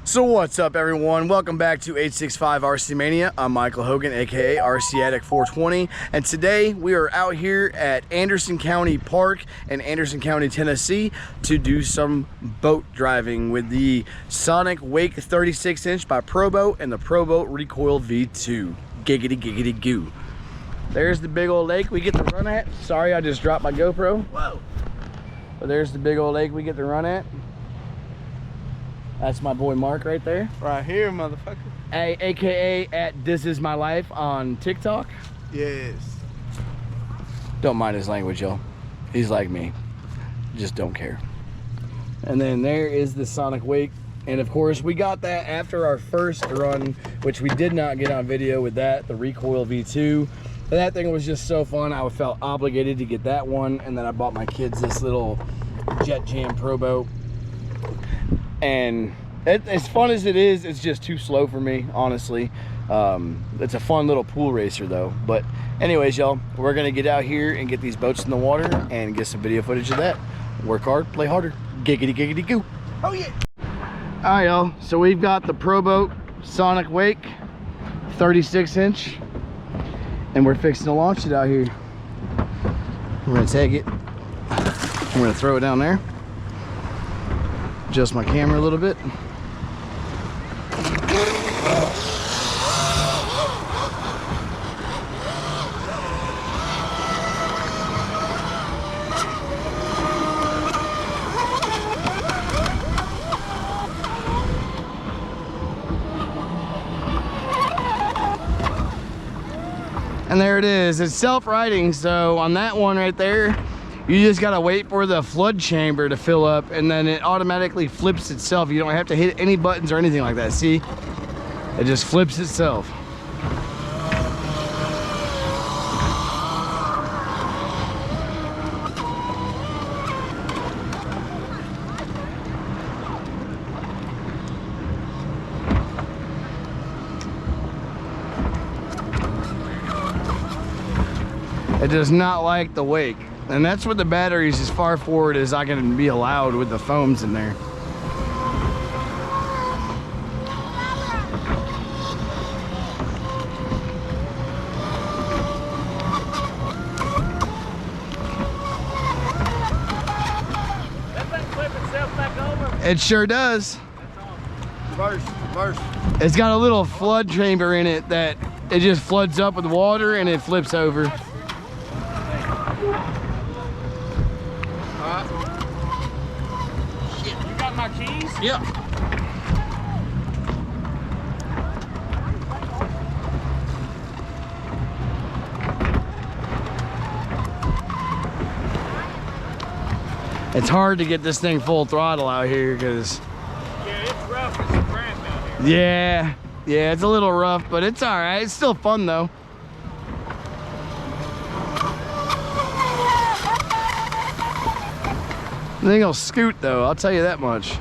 So what's up, everyone? Welcome back to 865 RC Mania. I'm Michael Hogan, aka RC Addict 420, and today we are out here at Anderson County Park in Anderson County, Tennessee, to do some boat driving with the Sonicwake 36-inch by Pro Boat and the Pro Boat Recoil V2. Giggity giggity goo. There's the big old lake we get to run at. Sorry, I just dropped my GoPro. Whoa! But there's the big old lake we get to run at. That's my boy Mark right there. Right here, motherfucker. AKA at This Is My Life on TikTok. Yes. Don't mind his language, y'all. He's like me. Just don't care. And then there is the Sonicwake. And of course, we got that after our first run, which we did not get on video with that, the Recoil V2. That thing was just so fun. I felt obligated to get that one. And then I bought my kids this little Jet Jam Pro Boat. And as fun as it is, it's just too slow for me, honestly. It's a fun little pool racer though. But anyways, y'all, we're gonna get out here and get these boats in the water and get some video footage of that. Work hard, play harder. Giggity giggity goo. Oh yeah. All right, y'all, so we've got the Pro Boat Sonicwake 36-inch, and we're fixing to launch it out here. We're gonna take it, we're gonna throw it down there. Adjust my camera a little bit. And there it is. It's self-righting, so on that one right there, you just gotta wait for the flood chamber to fill up, and then it automatically flips itself. You don't have to hit any buttons or anything like that. See? It just flips itself. It does not like the wake. And that's with the batteries as far forward as I can be allowed with the foams in there. That thing flip itself back over? It sure does. Reverse, reverse. It's got a little flood chamber in it that it just floods up with water and it flips over. My keys? Yep. It's hard to get this thing full throttle out here because yeah, it's rough as a crap out here. yeah, it's a little rough, but it's all right. It's still fun though. The thing will scoot though, I'll tell you that much.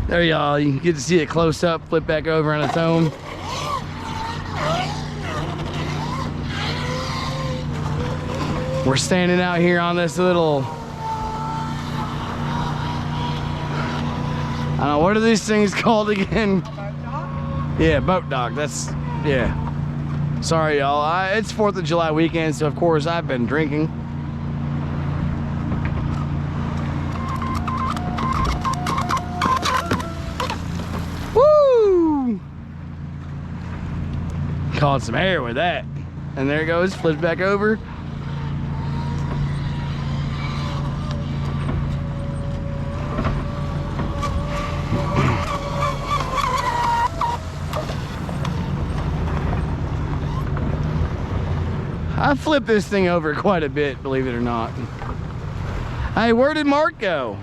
There y'all, you can get to see it close up, flip back over on its own. We're standing out here on this little, I don't know, what are these things called again? Boat dock? Yeah, boat dock, that's, yeah. Sorry y'all, it's 4th of July weekend, so of course I've been drinking. Woo! Caught some air with that. And there it goes, flips back over. I flipped this thing over quite a bit, believe it or not. Hey, where did Mark go?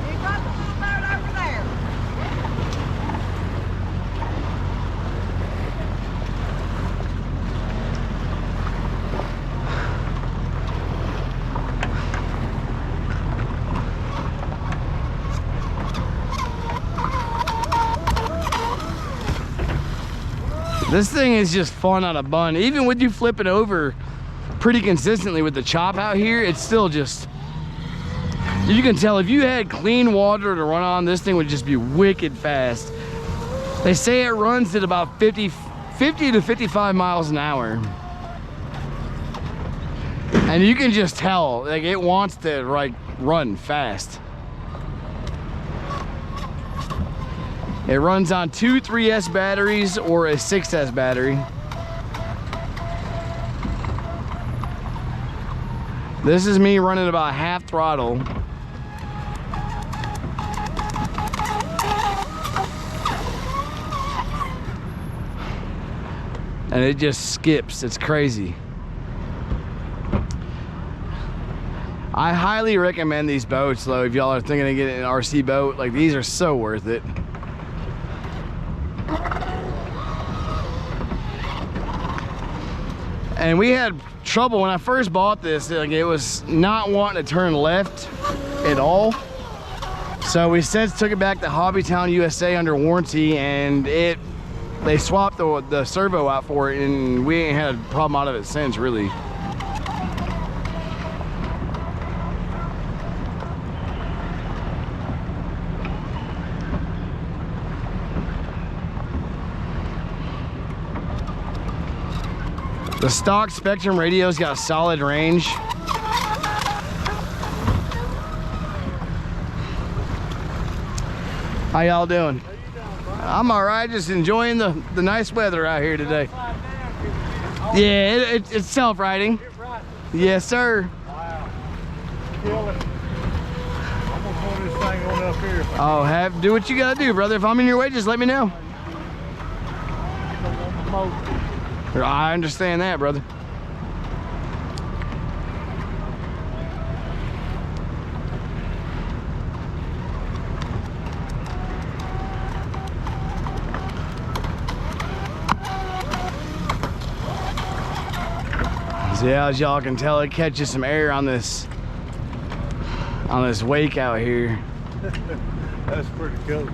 You got the little boat over there. This thing is just fun on a bun. Even with you flipping over pretty consistently with the chop out here, it's still just, you can tell if you had clean water to run on, this thing would just be wicked fast. They say it runs at about 50 to 55 miles an hour. And you can just tell, like, it wants to like run fast. It runs on 2 3S batteries or a 6S battery. This is me running about half throttle. And it just skips, it's crazy. I highly recommend these boats though, if y'all are thinking of getting an RC boat. Like, these are so worth it. And we had trouble when I first bought this. Like, it was not wanting to turn left at all. So we since took it back to Hobbytown USA under warranty, and they swapped the servo out for it, and we ain't had a problem out of it since, really. The stock Spectrum radio's got solid range. How y'all doing? I'm all right, just enjoying the nice weather out here today. Yeah, it's self-riding. Yes, sir. Wow. Kill it. I'm gonna pull this thing on up here. Oh, do what you gotta do, brother. If I'm in your way, just let me know. I understand that, brother. So yeah, as y'all can tell, it catches some air on this wake out here. That's pretty cool.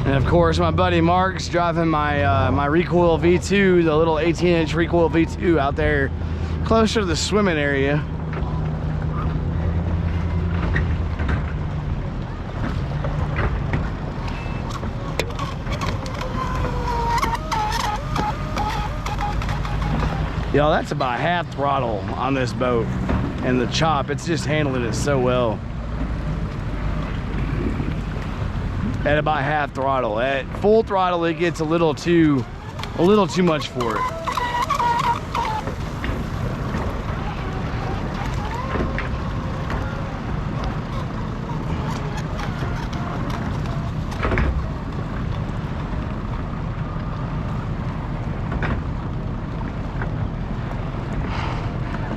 And of course, my buddy Mark's driving my my Recoil V2, the little 18-inch Recoil V2 out there closer to the swimming area. Yo, that's about half throttle on this boat, and the chop, it's just handling it so well. At about half throttle. At full throttle, it gets a little too much for it.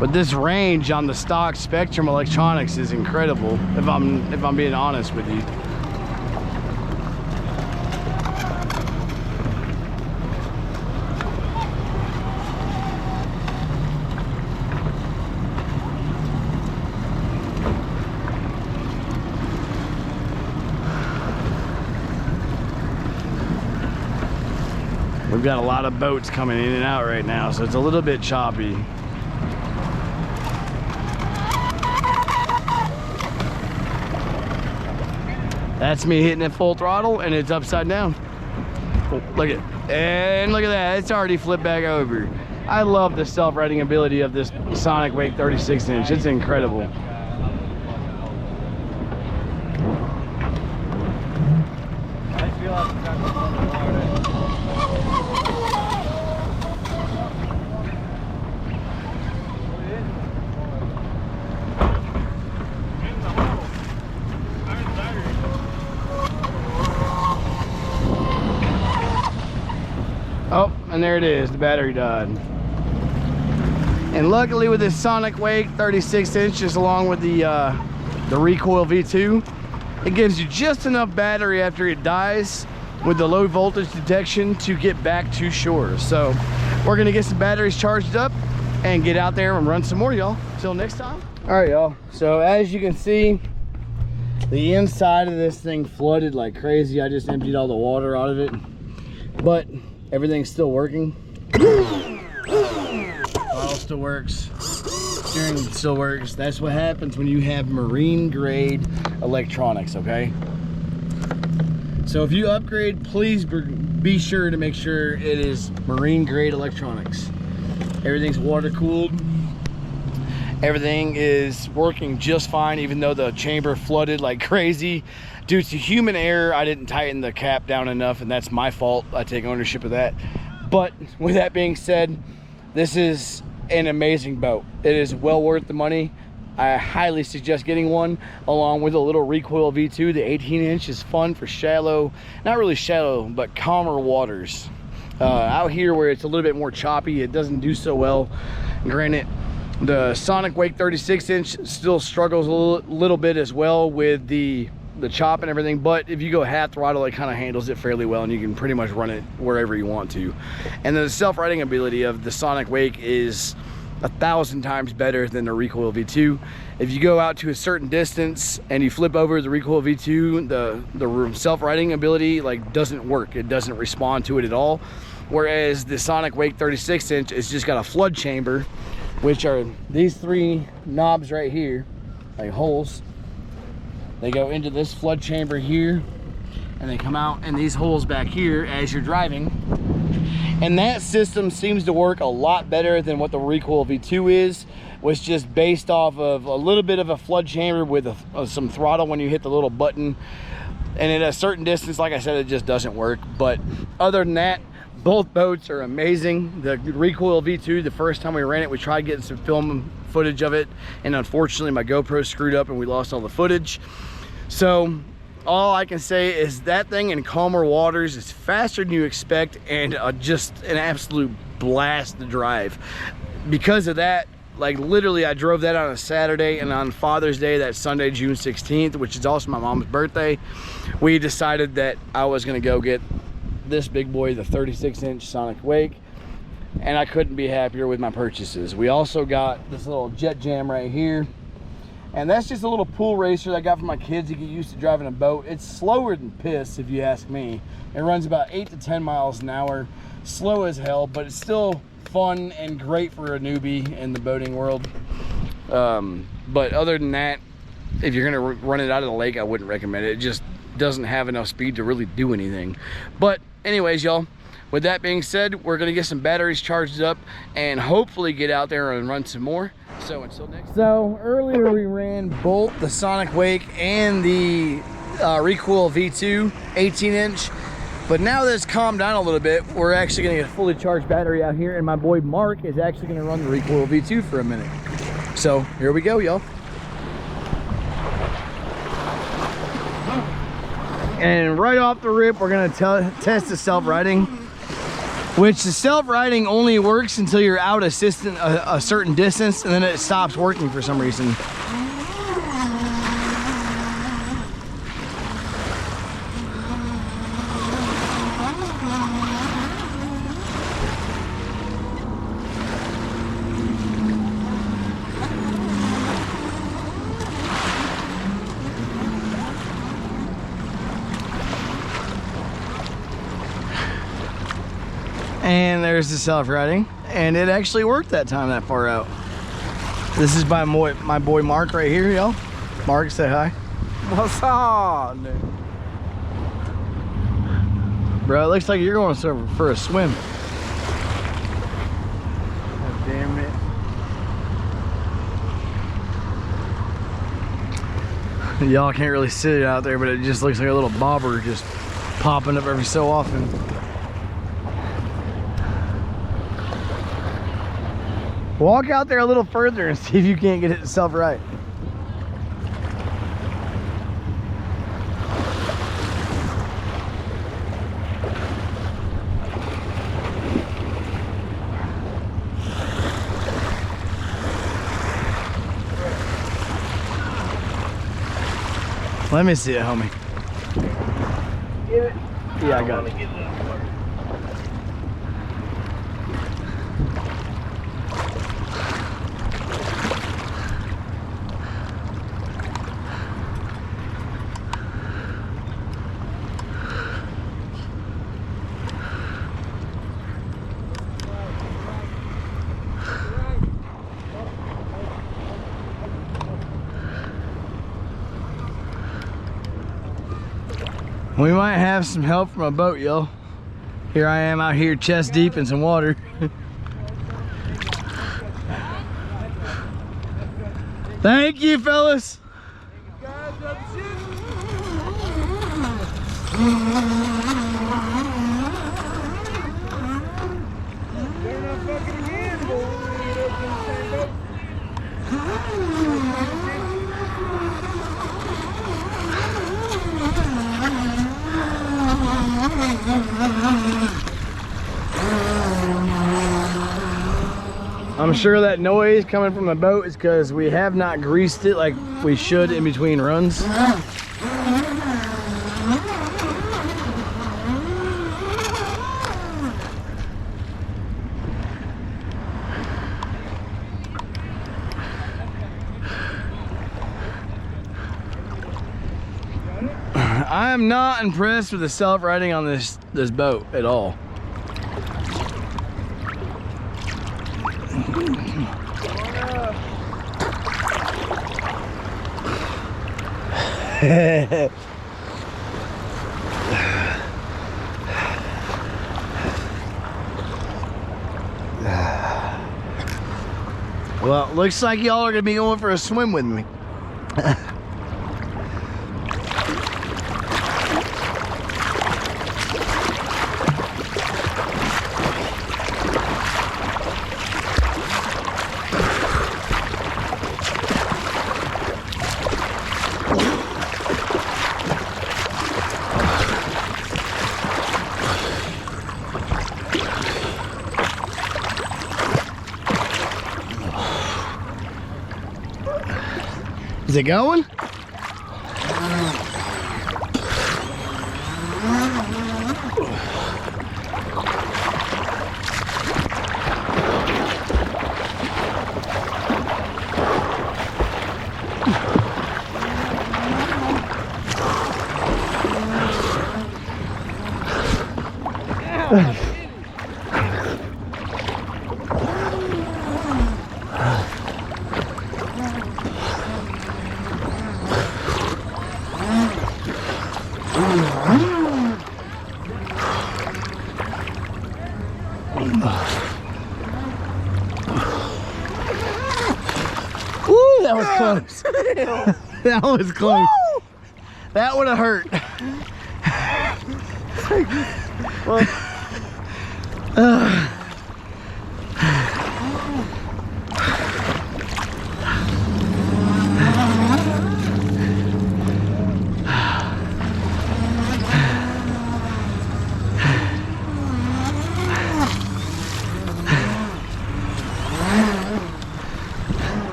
But this range on the stock Spectrum electronics is incredible, if I'm being honest with you. We've got a lot of boats coming in and out right now, so it's a little bit choppy. That's me hitting it full throttle, and it's upside down. Oh, look at that, it's already flipped back over. I love the self-riding ability of this Sonicwake 36-inch. It's incredible. I feel Oh, and there it is, the battery died. And luckily with this Sonicwake 36 inches along with the Recoil V2, it gives you just enough battery after it dies with the low voltage detection to get back to shore. So we're gonna get some batteries charged up and get out there and run some more, y'all. Till next time. All right, y'all. So as you can see, the inside of this thing flooded like crazy. I just emptied all the water out of it, but everything's still working. Throttle still works, steering still works. That's what happens when you have marine grade electronics, okay? So if you upgrade, please be sure to make sure it is marine grade electronics. Everything's water cooled. Everything is working just fine, even though the chamber flooded like crazy. Due to human error, I didn't tighten the cap down enough, and that's my fault. I take ownership of that. But with that being said, this is an amazing boat. It is well worth the money. I highly suggest getting one, along with a little Recoil V2. The 18-inch is fun for shallow, not really shallow, but calmer waters. Out here where it's a little bit more choppy, it doesn't do so well. Granted, the Sonicwake 36-inch still struggles a little bit as well with the chop and everything, but if you go half throttle, it kind of handles it fairly well, and you can pretty much run it wherever you want to. And the self-riding ability of the Sonicwake is 1,000 times better than the Recoil V2. If you go out to a certain distance and you flip over the Recoil V2, the self-riding ability like doesn't work. It doesn't respond to it at all. Whereas the Sonicwake 36-inch is just got a flood chamber, which are these three knobs right here, like holes. They go into this flood chamber here, and they come out in these holes back here as you're driving. And that system seems to work a lot better than what the Recoil V2 is, which just based off of a little bit of a flood chamber with some throttle when you hit the little button. And at a certain distance, like I said, it just doesn't work. But other than that, both boats are amazing. The Recoil V2, the first time we ran it, we tried getting some film footage of it, and unfortunately my GoPro screwed up and we lost all the footage. So all I can say is that thing in calmer waters is faster than you expect, and just an absolute blast to drive. Because of that, like literally I drove that on a Saturday, and on Father's Day, that Sunday, June 16th, which is also my mom's birthday, we decided that I was gonna go get this big boy, the 36-inch Sonicwake, and I couldn't be happier with my purchases. We also got this little jet jam right here, and that's just a little pool racer that I got for my kids to get used to driving a boat. It's slower than piss, if you ask me. It runs about 8 to 10 miles an hour, slow as hell, but it's still fun and great for a newbie in the boating world. But other than that, if you're gonna run it out of the lake, I wouldn't recommend it. It just doesn't have enough speed to really do anything. But anyways, y'all, with that being said, we're gonna get some batteries charged up and hopefully get out there and run some more. So until next time. So earlier we ran both the Sonicwake and the Recoil V2 18-inch, but now that it's calmed down a little bit, we're actually gonna get a fully charged battery out here, and my boy Mark is actually gonna run the Recoil V2 for a minute. So here we go, y'all. And right off the rip, we're gonna test the self-riding, which the self-riding only works until you're out a certain distance, and then it stops working for some reason. And there's the self-riding, and it actually worked that time that far out. This is by my boy Mark right here, y'all. Mark, say hi. What's on? Bro, it looks like you're going for a swim. God damn it. Y'all can't really see it out there, but it just looks like a little bobber just popping up every so often. Walk out there a little further and see if you can't get it itself right. Let me see it, homie. Yeah, I got it. We might have some help from a boat, y'all. Here I am out here chest deep in some water. Thank you, fellas. I'm sure that noise coming from the boat is because we have not greased it like we should in between runs. I am not impressed with the self-righting on this boat at all. Well, looks like y'all are gonna be going for a swim with me. Is it going? Woo, that was close. That was close. Woo! That would have hurt.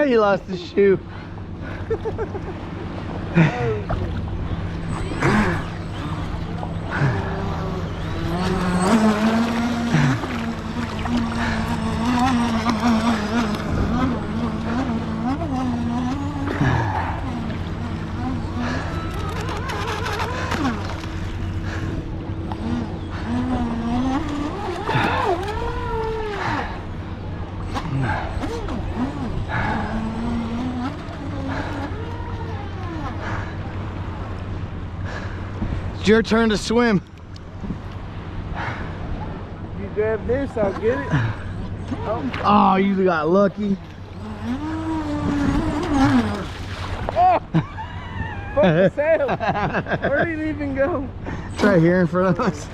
He lost his shoe. It's your turn to swim. You grab this, I'll get it. Oh, you got lucky. Oh! Fuck the sail. Where did it even go? It's right here in front of us.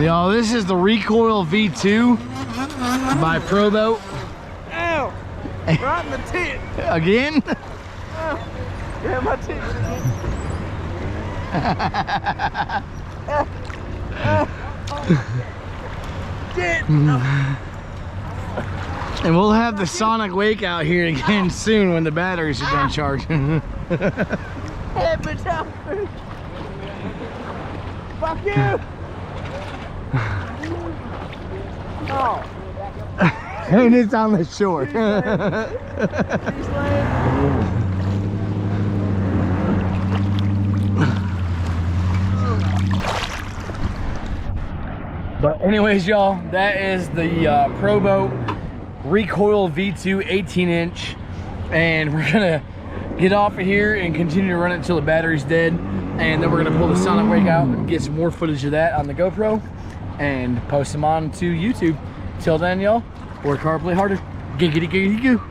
And y'all, this is the Recoil V2 by Pro Boat. Ow! Right in the tit. Again? Yeah, my tit. Tit. And we'll have the Sonicwake out here again soon when the batteries are done charging. Fuck you! Oh. And it's on the shore. But anyways, y'all, that is the Pro Boat Recoil V2 18-inch, and we're gonna get off of here and continue to run it until the battery's dead, and then we're gonna pull the Sonicwake out and get some more footage of that on the GoPro and post them on to YouTube. Till then, y'all, work hard, play harder. Giggity giggity goo.